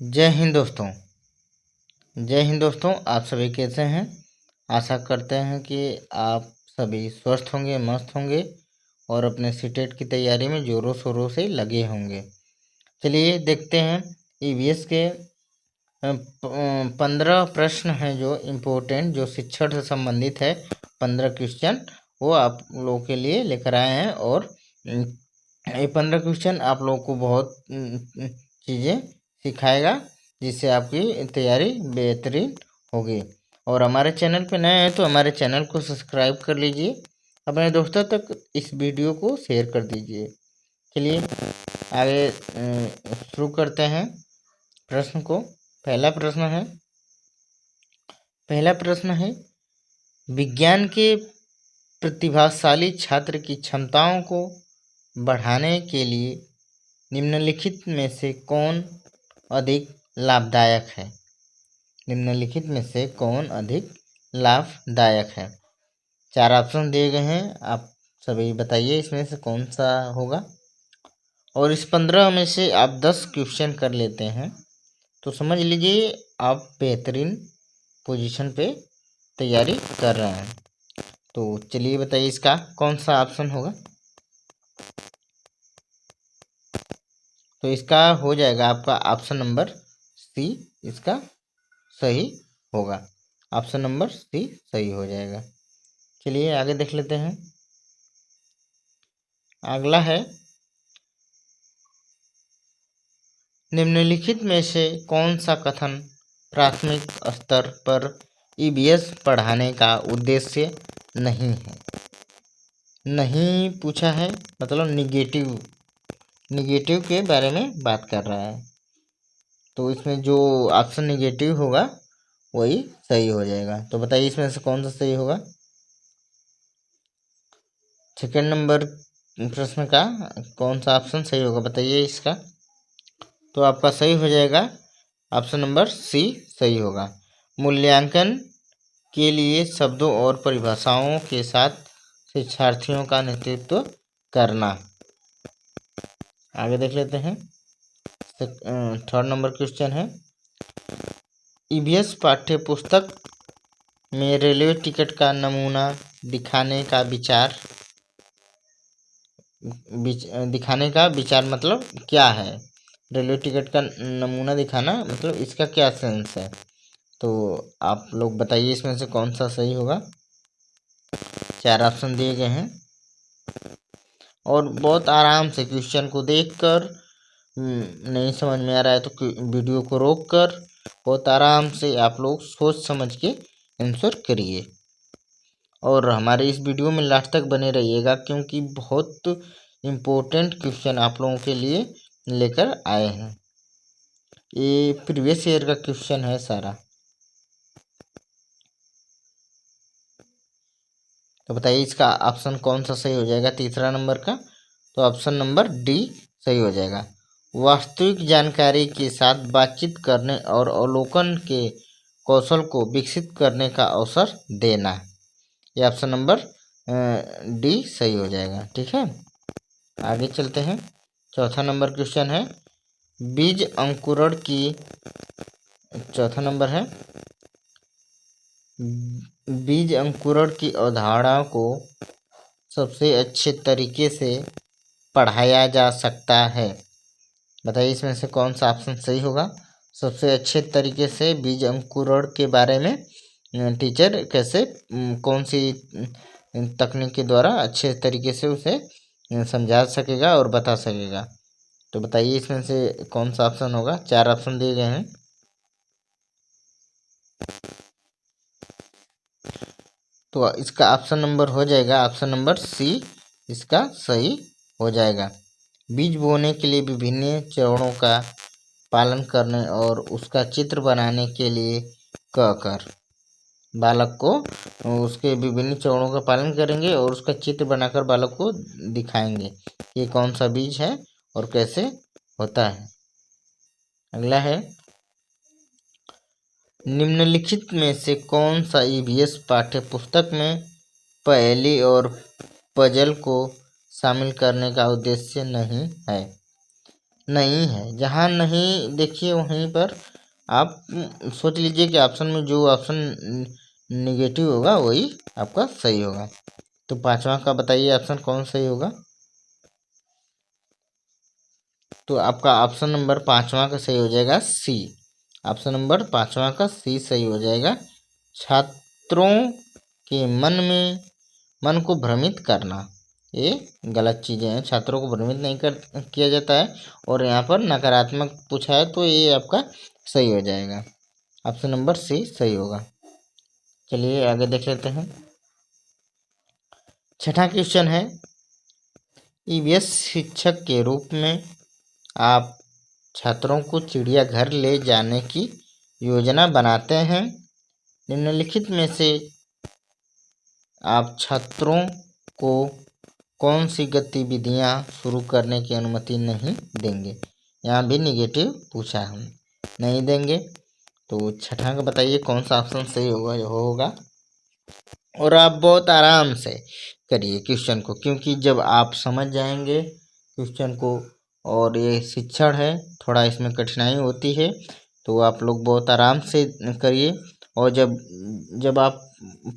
जय हिंद दोस्तों। जय हिंद दोस्तों, आप सभी कैसे हैं। आशा करते हैं कि आप सभी स्वस्थ होंगे, मस्त होंगे और अपने सीटेट की तैयारी में ज़ोरों शोरों से लगे होंगे। चलिए देखते हैं ईवीएस के 15 प्रश्न हैं जो इम्पोर्टेंट, जो शिक्षण से संबंधित है। 15 क्वेश्चन वो आप लोगों के लिए लेकर आए हैं और ये 15 क्वेश्चन आप लोगों को बहुत चीज़ें सिखाएगा, जिससे आपकी तैयारी बेहतरीन होगी। और हमारे चैनल पर नए हैं तो हमारे चैनल को सब्सक्राइब कर लीजिए, अपने दोस्तों तक इस वीडियो को शेयर कर दीजिए। चलिए आगे शुरू करते हैं प्रश्न को। पहला प्रश्न है विज्ञान के प्रतिभाशाली छात्र की क्षमताओं को बढ़ाने के लिए निम्नलिखित में से कौन अधिक लाभदायक है। निम्नलिखित में से कौन अधिक लाभदायक है। 4 ऑप्शन दिए गए हैं, आप सभी बताइए इसमें से कौन सा होगा। और इस 15 में से आप 10 क्वेश्चन कर लेते हैं तो समझ लीजिए आप बेहतरीन पोजीशन पे तैयारी कर रहे हैं। तो चलिए बताइए इसका कौन सा ऑप्शन होगा। तो इसका हो जाएगा आपका ऑप्शन नंबर सी, इसका सही होगा। ऑप्शन नंबर सी सही हो जाएगा। चलिए आगे देख लेते हैं। अगला है निम्नलिखित में से कौन सा कथन प्राथमिक स्तर पर ईवीएस पढ़ाने का उद्देश्य नहीं है। नहीं पूछा है मतलब निगेटिव के बारे में बात कर रहा है। तो इसमें जो ऑप्शन निगेटिव होगा वही सही हो जाएगा। तो बताइए इसमें से कौन सा सही होगा। सेकंड नंबर प्रश्न का कौन सा ऑप्शन सही होगा बताइए इसका। तो आपका सही हो जाएगा ऑप्शन नंबर सी सही होगा। मूल्यांकन के लिए शब्दों और परिभाषाओं के साथ शिक्षार्थियों का नेतृत्व करना। आगे देख लेते हैं। थर्ड नंबर क्वेश्चन है ईवीएस पाठ्य पुस्तक में रेलवे टिकट का नमूना दिखाने का विचार मतलब क्या है। रेलवे टिकट का नमूना दिखाना मतलब इसका क्या सेंस है। तो आप लोग बताइए इसमें से कौन सा सही होगा। 4 ऑप्शन दिए गए हैं और बहुत आराम से क्वेश्चन को देखकर नहीं समझ में आ रहा है तो वीडियो को रोककर बहुत आराम से आप लोग सोच समझ के आंसर करिए। और हमारे इस वीडियो में लास्ट तक बने रहिएगा क्योंकि बहुत इम्पोर्टेंट क्वेश्चन आप लोगों के लिए लेकर आए हैं। ये प्रीवियस ईयर का क्वेश्चन है सारा। तो बताइए इसका ऑप्शन कौन सा सही हो जाएगा तीसरा नंबर का। तो ऑप्शन नंबर डी सही हो जाएगा। वास्तविक जानकारी के साथ बातचीत करने और अवलोकन के कौशल को विकसित करने का अवसर देना। ये ऑप्शन नंबर डी सही हो जाएगा। ठीक है, आगे चलते हैं। चौथा नंबर क्वेश्चन है बीज अंकुरण की। चौथा नंबर है बीज अंकुरण की अवधारणा को सबसे अच्छे तरीके से पढ़ाया जा सकता है। बताइए इसमें से कौन सा ऑप्शन सही होगा। सबसे अच्छे तरीके से बीज अंकुरण के बारे में टीचर कैसे कौन सी तकनीक के द्वारा अच्छे तरीके से उसे समझा सकेगा और बता सकेगा। तो बताइए इसमें से कौन सा ऑप्शन होगा। 4 ऑप्शन दिए गए हैं। तो इसका ऑप्शन नंबर हो जाएगा ऑप्शन नंबर सी, इसका सही हो जाएगा। बीज बोने के लिए विभिन्न चरणों का पालन करने और उसका चित्र बनाने के लिए कहकर बालक को उसके विभिन्न चरणों का पालन करेंगे और उसका चित्र बनाकर बालक को दिखाएंगे कि कौन सा बीज है और कैसे होता है। अगला है निम्नलिखित में से कौन सा ईवीएस पाठ्य पुस्तक में पहेली और पजल को शामिल करने का उद्देश्य नहीं है। नहीं है। जहाँ नहीं देखिए वहीं पर आप सोच लीजिए कि ऑप्शन में जो ऑप्शन निगेटिव होगा वही आपका सही होगा। तो पांचवा का बताइए ऑप्शन कौन सही होगा। तो आपका ऑप्शन नंबर पांचवा का सही हो जाएगा सी। ऑप्शन नंबर पांचवा का सी सही हो जाएगा। छात्रों के मन को भ्रमित करना, ये गलत चीज़ें हैं। छात्रों को भ्रमित नहीं किया जाता है। और यहाँ पर नकारात्मक पूछा है तो ये आपका सही हो जाएगा। ऑप्शन नंबर सी सही होगा। चलिए आगे देख लेते हैं। छठा क्वेश्चन है, ईवीएस शिक्षक के रूप में आप छात्रों को चिड़ियाघर ले जाने की योजना बनाते हैं। निम्नलिखित में से आप छात्रों को कौन सी गतिविधियां शुरू करने की अनुमति नहीं देंगे। यहाँ भी निगेटिव पूछा है, हम नहीं देंगे। तो छठा का बताइए कौन सा ऑप्शन सही होगा। और आप बहुत आराम से करिए क्वेश्चन को, क्योंकि जब आप समझ जाएंगे क्वेश्चन को, और ये शिक्षण है थोड़ा इसमें कठिनाई होती है, तो आप लोग बहुत आराम से करिए। और जब आप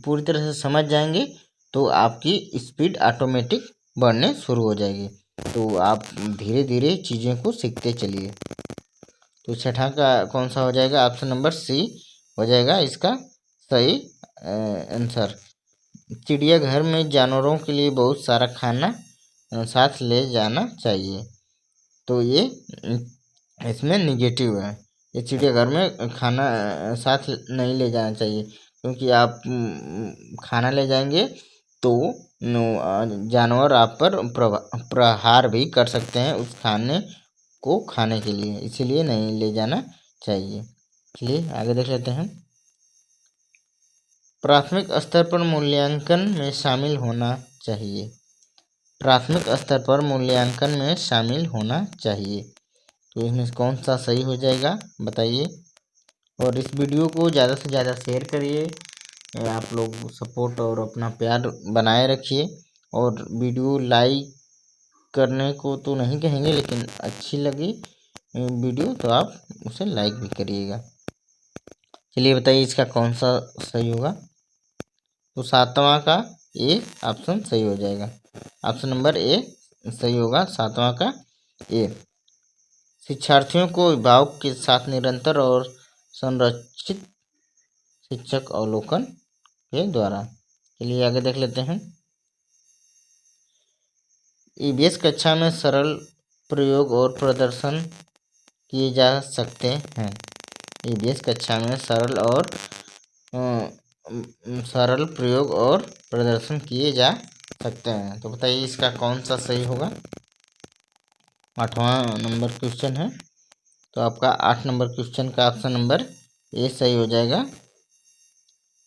पूरी तरह से समझ जाएंगे तो आपकी स्पीड ऑटोमेटिक बढ़ने शुरू हो जाएगी। तो आप धीरे धीरे चीज़ों को सीखते चलिए। तो छठा का कौन सा हो जाएगा, ऑप्शन नंबर सी हो जाएगा इसका सही आंसर। चिड़ियाघर में जानवरों के लिए बहुत सारा खाना साथ ले जाना चाहिए। तो ये इसमें निगेटिव है। ये चिड़ियाघर में खाना साथ नहीं ले जाना चाहिए, क्योंकि आप खाना ले जाएंगे तो जानवर आप पर प्रहार भी कर सकते हैं उस खाने को खाने के लिए, इसीलिए नहीं ले जाना चाहिए। चलिए आगे देख लेते हैं। प्राथमिक स्तर पर मूल्यांकन में शामिल होना चाहिए। प्राथमिक स्तर पर मूल्यांकन में शामिल होना चाहिए। तो इसमें कौन सा सही हो जाएगा बताइए। और इस वीडियो को ज़्यादा से ज़्यादा शेयर करिए। आप लोग सपोर्ट और अपना प्यार बनाए रखिए। और वीडियो लाइक करने को तो नहीं कहेंगे, लेकिन अच्छी लगी वीडियो तो आप उसे लाइक भी करिएगा। चलिए बताइए इसका कौन सा सही होगा। तो सातवां का ए ऑप्शन सही हो जाएगा। ऑप्शन नंबर ए सही होगा, सातवां का ए। शिक्षार्थियों को अभिभावक के साथ निरंतर और संरचित शिक्षक अवलोकन के द्वारा। चलिए आगे देख लेते हैं। ईवीएस कक्षा में सरल प्रयोग और प्रदर्शन किए जा सकते हैं। ईवीएस कक्षा में सरल प्रयोग और प्रदर्शन किए जा सकते हैं। तो बताइए इसका कौन सा सही होगा। आठवां नंबर क्वेश्चन है, तो आपका 8 नंबर क्वेश्चन का ऑप्शन नंबर ए सही हो जाएगा।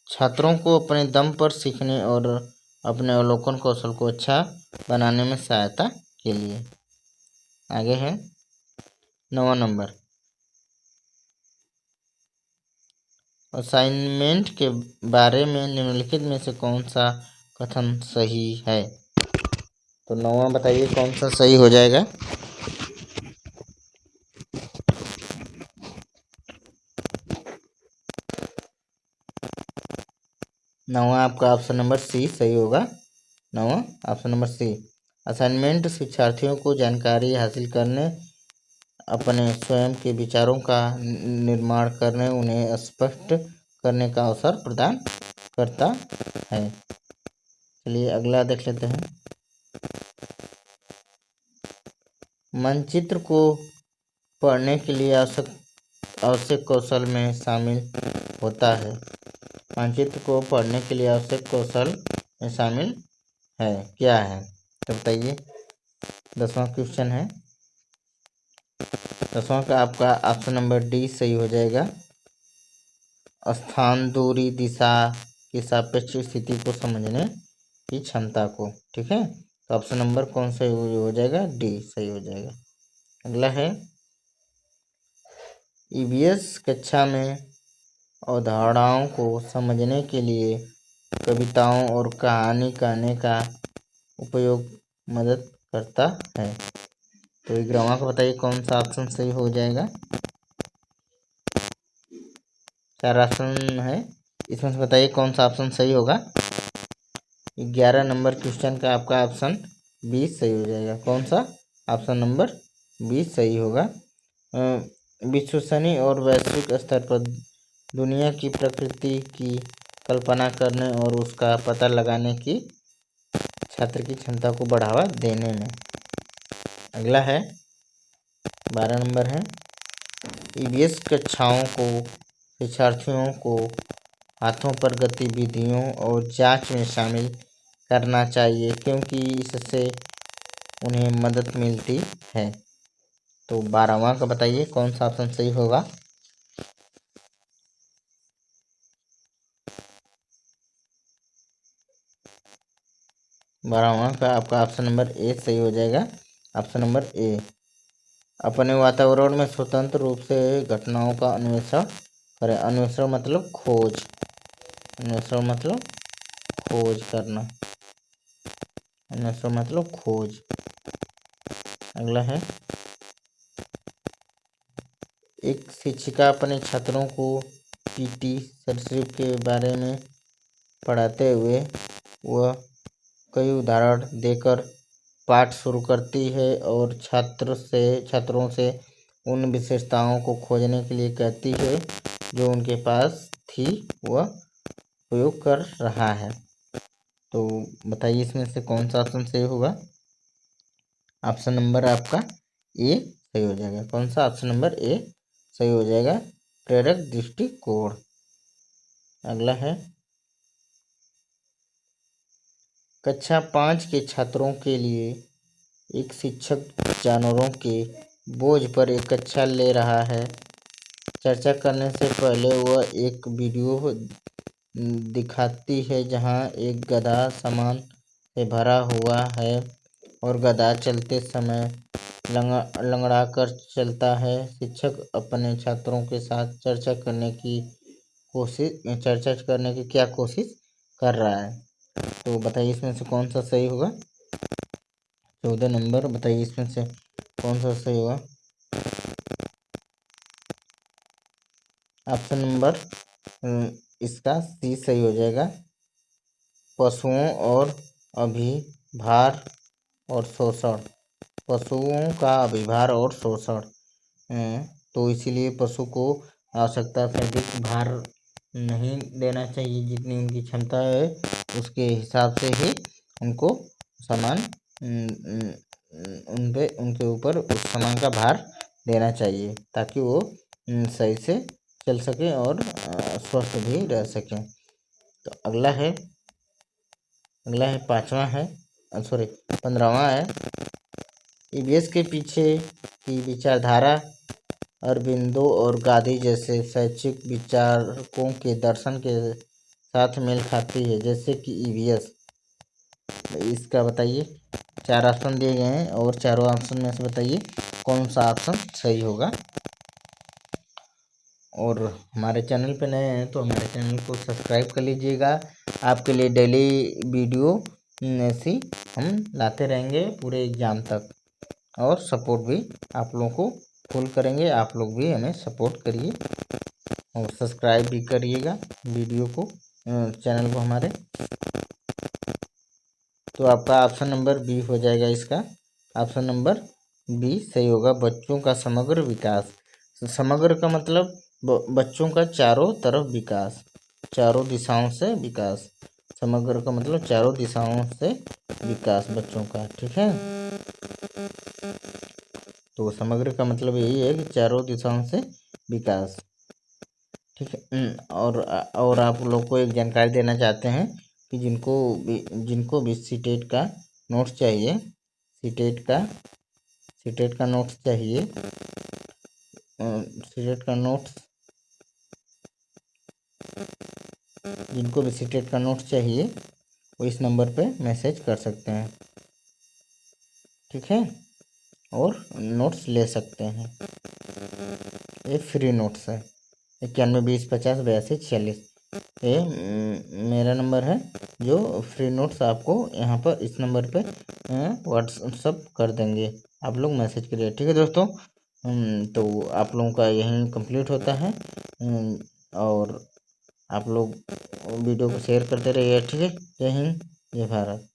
छात्रों को अपने दम पर सीखने और अपने अवलोकन कौशल को अच्छा बनाने में सहायता के लिए। आगे है 9वां नंबर, असाइनमेंट के बारे में निम्नलिखित में से कौन सा कथन सही है। तो 9वां बताइए कौन सा सही हो जाएगा। नौवां आपका ऑप्शन नंबर सी सही होगा। नौवां ऑप्शन नंबर सी। असाइनमेंट शिक्षार्थियों को जानकारी हासिल करने, अपने स्वयं के विचारों का निर्माण करने, उन्हें स्पष्ट करने का अवसर प्रदान करता है। चलिए अगला देख लेते हैं। मानचित्र को पढ़ने के लिए आवश्यक कौशल में शामिल होता है। मानचित्र को पढ़ने के लिए आवश्यक कौशल में शामिल है क्या है, तो बताइए। 10वां क्वेश्चन है। 10वां का आपका ऑप्शन नंबर डी सही हो जाएगा। स्थान, दूरी, दिशा की सापेक्ष स्थिति को समझने की क्षमता को। ठीक है, तो ऑप्शन नंबर कौन सा हो जाएगा, डी सही हो जाएगा। अगला है, ईवीएस कक्षा में अवधारणाओं को समझने के लिए कविताओं और कहानी कहने का उपयोग मदद करता है। तो 11वां का बताइए कौन सा ऑप्शन सही हो जाएगा। 4 ऑप्शन है, इसमें से बताइए कौन सा ऑप्शन सही होगा। 11 नंबर क्वेश्चन का आपका ऑप्शन 20 सही हो जाएगा। कौन सा? ऑप्शन नंबर 20 सही होगा। विश्वसनीय और वैश्विक स्तर पर दुनिया की प्रकृति की कल्पना करने और उसका पता लगाने की छात्र की क्षमता को बढ़ावा देने में। अगला है 12 नंबर है, ईवीएस कक्षाओं को शिक्षार्थियों को हाथों पर गतिविधियों और जांच में शामिल करना चाहिए क्योंकि इससे उन्हें मदद मिलती है। तो 12वां का बताइए कौन सा ऑप्शन सही होगा। 12वां का आपका ऑप्शन नंबर ए सही हो जाएगा। ऑप्शन नंबर ए, अपने वातावरण में स्वतंत्र रूप से घटनाओं का अन्वेषण करें। अन्वेषण मतलब खोज, अन्वेषण मतलब खोज करना, अन्वेषण मतलब खोज। अगला है, एक शिक्षिका अपने छात्रों को पीटी सरीसृप के बारे में पढ़ाते हुए वह कई उदाहरण देकर पाठ शुरू करती है और छात्रों से उन विशेषताओं को खोजने के लिए कहती है जो उनके पास थी वह प्रयोग कर रहा है। तो बताइए इसमें से कौन सा ऑप्शन सही होगा। ऑप्शन नंबर आपका ए सही हो जाएगा। कौन सा? ऑप्शन नंबर ए सही हो जाएगा, प्रेरक दृष्टिकोण। अगला है, कक्षा 5 के छात्रों के लिए एक शिक्षक जानवरों के बोझ पर एक कक्षा ले रहा है। चर्चा करने से पहले वह एक वीडियो दिखाती है जहां एक गधा सामान से भरा हुआ है और गधा चलते समय लंगड़ाकर चलता है। शिक्षक अपने छात्रों के साथ चर्चा करने की क्या कोशिश कर रहा है। तो बताइए इसमें से कौन सा सही होगा। 14 नंबर, बताइए इसमें से कौन सा सही होगा। ऑप्शन नंबर इसका सी सही हो जाएगा, पशुओं और अभिभार और शोषण। पशुओं का अभिभार और शोषण, तो इसीलिए पशु को आवश्यकता से अधिक भार नहीं देना चाहिए। जितनी उनकी क्षमता है उसके हिसाब से ही उनको सामान उनके ऊपर उस सामान का भार देना चाहिए ताकि वो सही से चल सके और स्वस्थ भी रह सकें। तो अगला है 5वां है, सॉरी 15वां है, ईवीएस के पीछे की विचारधारा अरबिंदो और गांधी जैसे शैक्षिक विचारकों के दर्शन के साथ मेल खाती है। जैसे कि ईवीएस, इसका बताइए। 4 ऑप्शन दिए गए हैं और चारों ऑप्शन में से बताइए कौन सा ऑप्शन सही होगा। और हमारे चैनल पे नए हैं तो हमारे चैनल को सब्सक्राइब कर लीजिएगा। आपके लिए डेली वीडियो ऐसी हम लाते रहेंगे पूरे एग्ज़ाम तक, और सपोर्ट भी आप लोगों को फुल करेंगे। आप लोग भी हमें सपोर्ट करिए और सब्सक्राइब भी करिएगा वीडियो को, चैनल को हमारे। तो आपका ऑप्शन नंबर बी हो जाएगा। इसका ऑप्शन नंबर बी सही होगा, बच्चों का समग्र विकास। समग्र का मतलब बच्चों का चारों तरफ विकास, चारों दिशाओं से विकास। समग्र का मतलब चारों दिशाओं से विकास बच्चों का, ठीक है। तो समग्र का मतलब यही है कि चारों दिशाओं से विकास, ठीक है। और आप लोग को एक जानकारी देना चाहते हैं कि जिनको भी सीटेट का नोट्स चाहिए, सीटेट का नोट्स चाहिए, सीटेट का नोट्स, जिनको भी सीटेट का नोट्स चाहिए वो इस नंबर पे मैसेज कर सकते हैं, ठीक है, और नोट्स ले सकते हैं। ये फ्री नोट्स है। 91 20 50 82 46। ये मेरा नंबर है, जो फ्री नोट्स आपको यहाँ पर इस नंबर पे व्हाट्सअप कर देंगे, आप लोग मैसेज करिए। ठीक है दोस्तों, तो आप लोगों का यहीं कंप्लीट होता है। और आप लोग वीडियो को शेयर करते रहिए। ठीक है, जय हिंद, जय भारत।